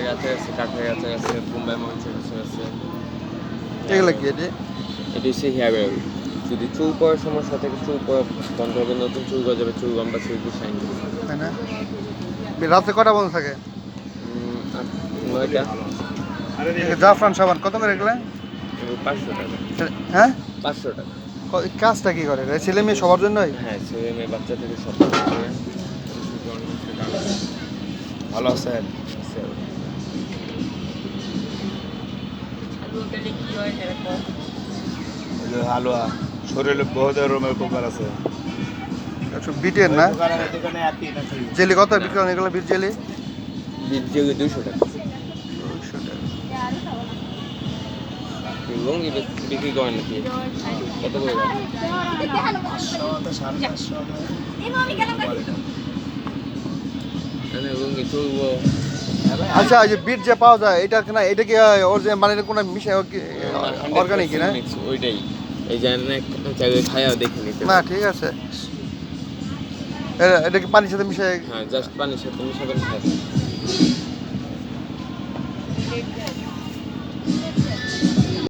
গাছে আছে, কাঠের গাছে আছে, বোম্বাই মরিচের গাছে আছে। এগুলো কি এটি? এটি হচ্ছে হেয়ার অয়েল। যদি চুল পড়ার সমস্যা থেকে চুল পড়া বন্ধ হবে, নতুন চুল গজাবে, চুল লম্বা চুল শাইন দিবে। তাই না? রাত্রে কটা বন্ধ থাকে? 9টা। জাফরান সাবান কত করে এগুলো? 500 টাকা। হ্যাঁ, 500 টাকা। কাজটা কি করে? ছেলে মেয়ে সবার জন্যই? হ্যাঁ, ছেলে মেয়ে বাচ্চা থেকে সব করে। ভালো আছেন? হালুয়া শরীরে বহুত রকমের উপকার আছে। বিটের না জেলি কত বিক্রি করেন এগুলো? বিট জেলি বিট জেলি 200 টাকা। 200 টাকা। লুঙ্গি বিক্রি করেন নাকি? কত করে? লুঙ্গি চলবো। আচ্ছা, এই যে বিট যে পাওয়া যায় এটা কিনা, এটা কি ওর যে মানে কোনো মিশাই অর্গানিক না? ওইটাই। এই যে চাইলে খায়া দেখে নিতে। না ঠিক আছে, এটা কি পানির সাথে মিশাই? হ্যাঁ, জাস্ট পানির সাথে মিশাবেন খায়।